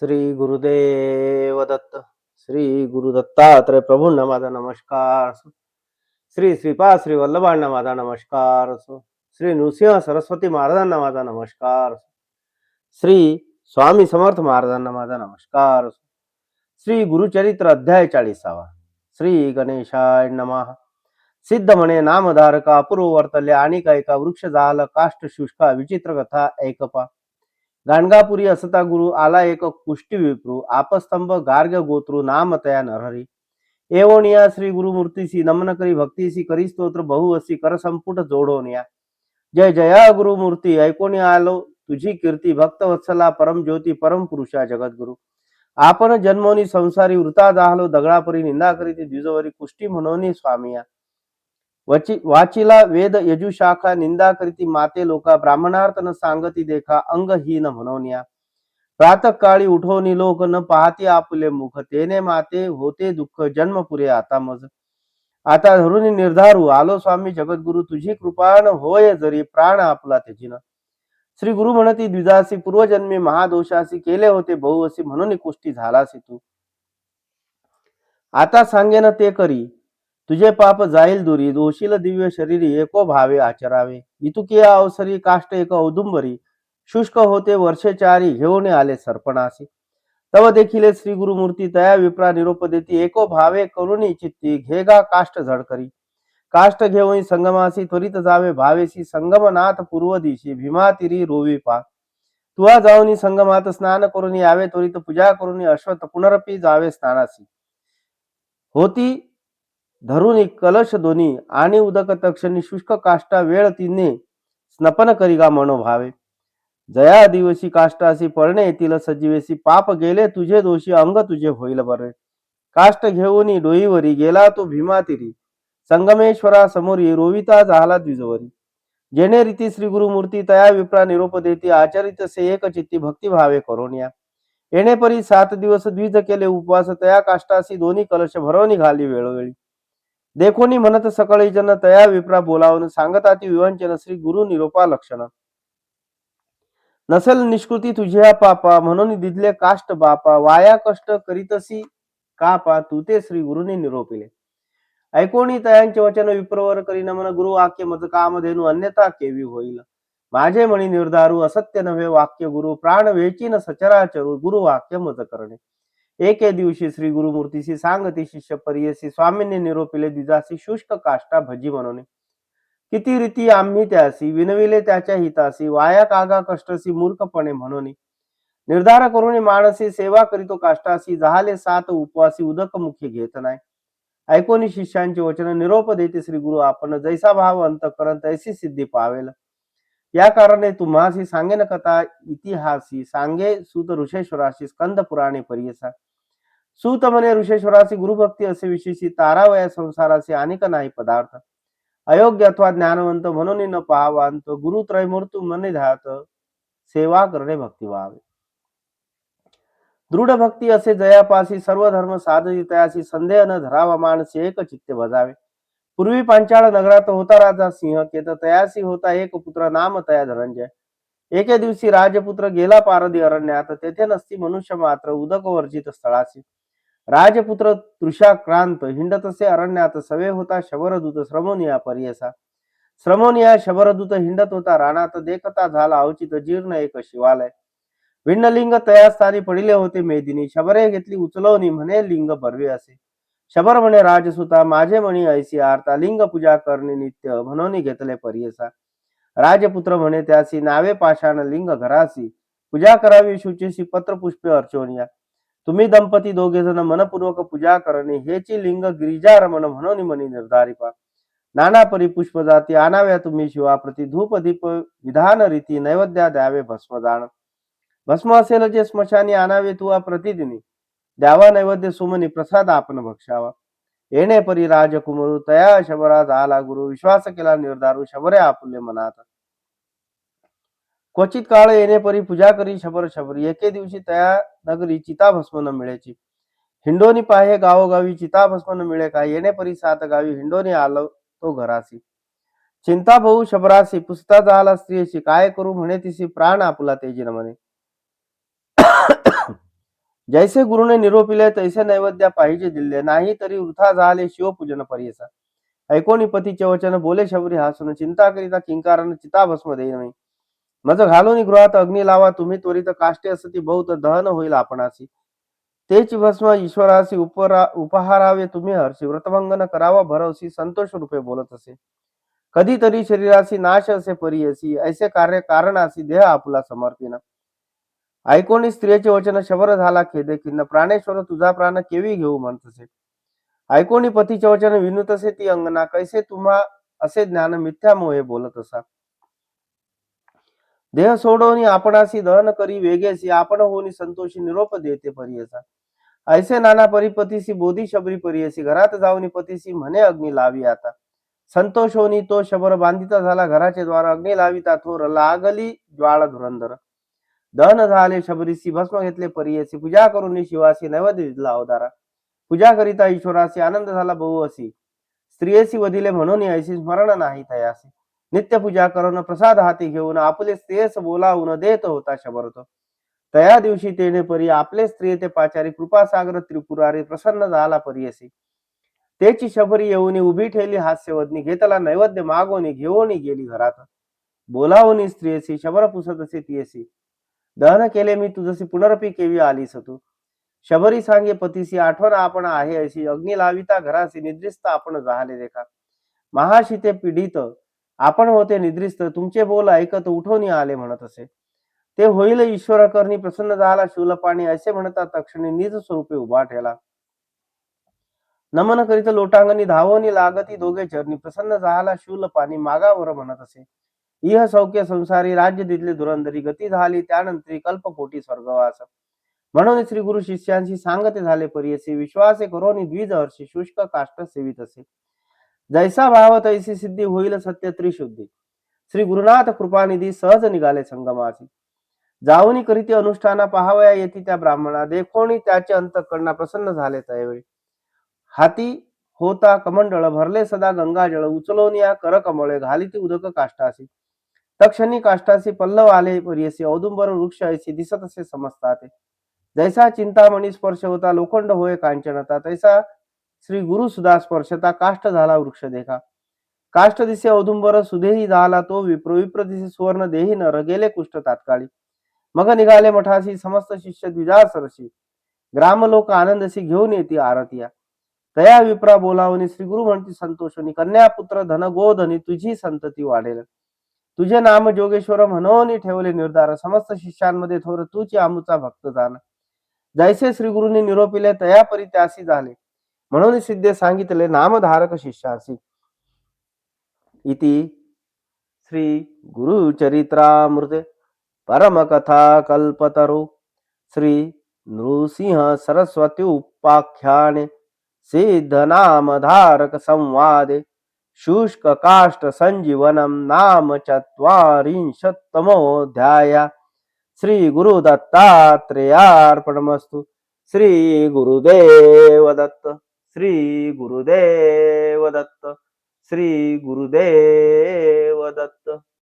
श्री गुरुदेव दत्त. श्री गुरु दत्तात्रय प्रभूंना माझा नमस्कार असो. श्री श्रीपाद श्री वल्लभांना माझा नमस्कार असो. श्री नृसिंह सरस्वती महाराजांना माझा नमस्कार असो. श्री स्वामी समर्थ महाराजांना माझा नमस्कार असो. श्री गुरुचरित्र अध्याय 40. श्री गणेशाय नमः. सिद्ध म्हणे नामधारका अपूर्व वर्तले आणि कैका वृक्ष झाल काष्ट शुष्का विचित्र कथा ऐकपा. गाणगापुरी असता गुरु आला एक कुष्टी विप्रू आपस्तंभ गार्ग गोत्रु नाम तया नरहरी. एवोनिया श्री गुरुमूर्तीसी नमन करी भक्तीसी करी स्तोत्र बहुवसी कर संपुट जोडोनिया. जय जया गुरुमूर्ती ऐकोणी आलो तुझी कीर्ती भक्त वत्सला परम ज्योती परम पुरुषा जगद्गुरु. आपण जन्मोनी संसारी वृता जाहलो दगडापरी निंदा करीती द्विजवरी कुष्टी म्हणोनी स्वामिया. वाचिला वेद यजुशाखा निंदा करीती माते लोका ब्राह्मणार्थ न सांगती देखा अंगहीन म्हणोनिया. प्रातः काळी उठोनी लोक न पाहती आपुले मुख तेने माते होते दुःख जन्म पुरे आता मज. आता धरून निर्धारू आलो स्वामी जगद्गुरु तुझी कृपान होय जरी प्राण आपला त्याचीन. श्री गुरु म्हणती द्विजासी पूर्वजन्मी महादोषासी केले होते बहुअसी म्हणून कुष्टी झालासी तू. आता सांगेन ते करी तुझे पाप जाईल दुरी दोषील दिव्य शरीरी एको भावे आचरावे. इतुकिया अवसरी काष्ट एक औदुंबरी शुष्क होते वर्षे चारी घेऊन आले सर्पणासी. तव देखील श्री गुरुमूर्ती तया विप्रा निरोप देती एको भावे करुणी चित्ती घेगा काष्ट झडकरी. काष्ट घेऊन संगमासी त्वरित जावे भावेसी संगमनाथ पूर्व दिशी भीमातिरी रोवी पा. तुवा जाऊनी संगमात स्नान करून यावे त्वरित पूजा करून अश्वत पुनरपी जावे स्नानासी. होती धरून कलश दोन्ही आणि उदक तक्षणी शुष्क काष्टा वेळ तिने स्नपन करिगा मनोभावे. जया दिवशी काष्टासी पळणे येतील सजीवेसी पाप गेले तुझे दोषी अंग तुझे होईल बरे. काष्ट घेऊन डोईवरी गेला तो भीमातिरी संगमेश्वरा समोरी रोविता झाला द्विजवरी. जेणे रीती श्री गुरुमूर्ती तया विप्रा निरोप देती आचरित से एक चित्ती भक्ती भावे करोनिया. येणे परी 7 दिवस द्विज केले उपवास तया काष्टासी दोन्ही कलश भरवणी घाली वेळोवेळी. देखोनी म्हणत सकळी जन तया विप्रा बोलावून सांगताती विवंचन श्री गुरु निरोपा लक्षण. नसेल निष्कृती तुझ्या पापा म्हणून दिदले काष्ट बापा वाया कष्ट करीतसी का पा तू ते श्री गुरुनी निरोपिले. ऐकोणी तयांचे वचन विप्रवर करी नमन गुरु वाक्य मज काम धेनु अन्यथा केवी होईल. माझे म्हणी निर्धारू असत्य नव्हे वाक्य गुरु प्राण वेचीन सचराचरू गुरु वाक्य मज करणे. एके दिवशी श्री गुरुमूर्तीसी सांगती शिष्य परियसी स्वामींनी निरोपिले द्विजासी शुष्क काष्टा भजी म्हणून. किती रीती आम्ही त्यासी विनविले त्याच्या हितासी वाया कागा कष्टसी मूर्खपणे म्हणून. निर्धार करून मानसी सेवा करीतो काष्टासी झाले 7 उपवासी उदक मुखी घेत नाही. ऐकोनी शिष्यांचे वचन निरोप देते श्री गुरु आपण जैसा भाव अंतकरण तैसी सिद्धी पावेल. या कारणे तुम्हासी सांगेन कथा इतिहासी सांगे सूत ऋषेश्वराशी स्कंद पुराणे परियसा. सूत म्हणे ऋषेश्वरासी गुरुभक्ती असे विशेषी तारावया संसाराचे अनेक नाही पदार्थ. अयोग्य अथवा ज्ञानवंत म्हणून न पाहावांत गुरु त्रयमूर्ती मने ध्यात सेवा करणे भक्ती व्हावे. दृढ भक्ती असे जयापासी सर्व धर्म साधती तयासी संदेह न धरावा मानसी एक चित्ते भजावे. पूर्वी पांचाळ नगरात होता राजा सिंह केत तयासी होता एक पुत्र नाम तया धनंजय. एके दिवशी राजपुत्र गेला पारधी अरण्यात तेथे नसती मनुष्य मात्र उदक वर्जित स्थळासी. राजपुत्र तृषाक्रांत हिंडतसे अरण्यात सवे होता शबरदूत श्रमोनिया परियसा. श्रमोनिया शबरदूत हिंडत होता रानात देखता झाला अवचित जीर्ण एक शिवालय. भिन्नलिंग तया स्थानी पडिले होते मेदिनी शबरे घेतली उचलवणी म्हणे लिंग बर्वे असे. शबर म्हणे राजसुता माझे म्हणी ऐसी आरता लिंग पूजा करणे नित्य म्हणून घेतले परियसा. राजपुत्र म्हणे त्यासी नावे पाषाण लिंग घरासी पूजा करावी शुचीसी पत्र पुष्पे अर्चोनिया. तुम्ही दंपती दोघे जण मनपूर्वक पूजा करणे हेची लिंग गिरिजा रमण म्हणून मनी निर्धारिपा. नाना परी पुष्प जाती आणाव्या तुम्ही शिवा प्रति धूप दीप विधान रीती नैवेद्या द्यावे भस्म दान. भस्म असेल जे स्मशानी आणावे तुवा प्रतिदिनी द्यावा नैवेद्य सुमनी प्रसाद आपण भक्षावा. येणे परी राजकुमारू तया शबरा झाला गुरु विश्वास केला निर्धारू शबरे आपुले मनात. क्वचित काळ येणे परी पूजा करी शबर शबरी एके दिवशी तया नगरी चिता भस्म न मिळेची. हिंडोनी पाहे गावोगावी चिता भस्म न मिळे का येणे परी 7 गावी हिंडोनी आलो तो घरासी. चिंता भाऊ शबरासी पुसता झाला स्त्रियेशी काय करू म्हणे तिसी प्राण आपुला तेजी म्हणे. जैसे गुरुने निरोपिले तैसे नैवेद्य पाहिजे दिले, नाही तरी वृथा झाले शिवपूजन पर्यसा. ऐकोनी पतीचे वचन बोले शबरी हासून, चिंता करिता किंकारानं चिताभस्म देई. मज घालून गृहात अग्नी लावा, तुम्ही त्वरित काष्टे असती बहुत दहन होईल आपणासी. तेच भस्म ईश्वरासी उपहारावे तुम्ही हर्षी, व्रतभंगन करावा भरवसी, संतोष रूपे बोलत असे. कधीतरी शरीरासी नाश असे परियसी, ऐसे कार्य कारणासी देह आपुला समर्पिना. ऐकोनी स्त्रियेचे वचन शबर झाला खेदे खिन्न, प्राणेश्वर तुझा प्राण केवी घेऊ म्हणतसे. ऐकोनी पतीचे वचन विनुतसे ती अंगना, कैसे तुम्हा असे ज्ञान मिथ्या मोहे बोलत असा. देह सोडवणी आपणासी दहन करी वेगेसी, आपण होनी संतोषी निरोप देते परियसा. ऐसे नाना परिपतीसी बोधी शबरी परियसी, घरात जाऊनी पतीसी म्हणे अग्नी लावी आता. संतोष होनी तो शबर बांधिता झाला घराचे द्वार, अग्नी लाविता थोर लागली ज्वाळ धुरंधर. दहन झाले शबरीसी, भस्म घेतले परियसी, पूजा करून शिवासी नैवेद्य दिला अवतारा. पूजा करिता ईश्वरासी आनंद झाला बहु असी, स्त्रियेसी वदिले म्हणून ऐसी स्मरण नाही तयासी. नित्य पूजा करून प्रसाद हाती घेऊन, आपले स्त्रियेस बोलावून देत होता शबरत. तया दिवशी तेने परी आपले स्त्रिये ते पाचारी, कृपासागर त्रिपुरारी प्रसन्न झाला परियसी. तेची शबरी येऊन उभी ठेवली हास्यवदनी, घेतला नैवेद्य मागोनी घेऊन गेली घरात. बोलावून स्त्रियेसी शबर पुसत असे तियसी, दहन केले मी तुझसी पुनरपी केवी आलीस तू. शबरी सांगे पतीसी आठवण आपण आहे अशी, अग्नी लाविता घरासी निद्रिस्त आपण झाले देखा. महाशिते पीडित आपण होते निद्रिस्त, तुमचे बोल ऐकत उठवून आले म्हणत असे. ते होईल ईश्वर करणी प्रसन्न झाला शूलपाणी, असे म्हणता तक्षणी निज स्वरूपे उभा ठेला. नमन करीत लोटांगणी धावोनी लागती दोघे चरणी, प्रसन्न झाला शूलपाणी मागावर म्हणत असे. इह सौख्य संसारी राज्य दिले धुरंधरी, गती झाली त्यानंतरी कल्पकोटी स्वर्गवास. म्हणून श्री गुरु शिष्यांशी सांगते झाले परियसी, विश्वासे करोनी द्विज हर्षी शुष्क काष्ट सेवित असे. जैसा भाव तैसी सिद्धी होईल सत्य त्रिशुद्धी, श्री गुरुनाथ कृपानिधी सहज निघाले संगमासी. जाऊनी करीती अनुष्ठाना पाहावया येती त्या ब्राह्मणा, देखोनी त्याचे अंतःकरणा प्रसन्न झाले त्यावेळी. हाती होता कमंडळ भरले सदा गंगाजळ, उचलोनी या कर कमळे घालिती उदक काष्टासी. तक्षणी काष्टासी पल्लव आले परियसी, औदुंबर वृक्ष ऐसी दिसत असे समजतात. जैसा चिंतामणी स्पर्श होता लोखंड होय कांचनता, तैसा श्री गुरु सुधा स्पर्शता काष्ट झाला वृक्ष देखा. काष्ट दिसे औदुंबर सुदेही झाला तो विप्र, विप्र दिसे सुवर्ण देही नर, गेले कुष्ठ तात्काळी. मग निघाले मठासी समस्त शिष्य द्विजासरशी, ग्राम लोक आनंदशी घेऊन येती आरतिया. तया विप्रा बोलावणी श्री गुरु म्हणती संतोषणी, कन्या पुत्र धन गोधनी तुझी संतती वाढेल. तुझे नाम जोगेश्वर म्हणून ठेवले निर्धार, समस्त शिष्यांमध्ये थोर तूची आमुचा भक्त जाण. जैसे श्री गुरुनी निरोपिले तया परी त्यासी झाले, म्हणून सिद्धे सांगितले नामधारक शिष्यासी. इति श्री गुरुचरित्रामृते परमकथा कल्पतरु श्री नृसिंह सरस्वती उपाख्याने सिद्धनामधारक संवादे शुष्क काष्ठ संजीवनम नाम चत्वारिंशत्तमोऽध्याय. श्री गुरु दत्तात्रेयार्पणमस्तु. श्री गुरुदेव दत्त. श्री गुरुदेव दत्त. श्री गुरुदेव दत्त.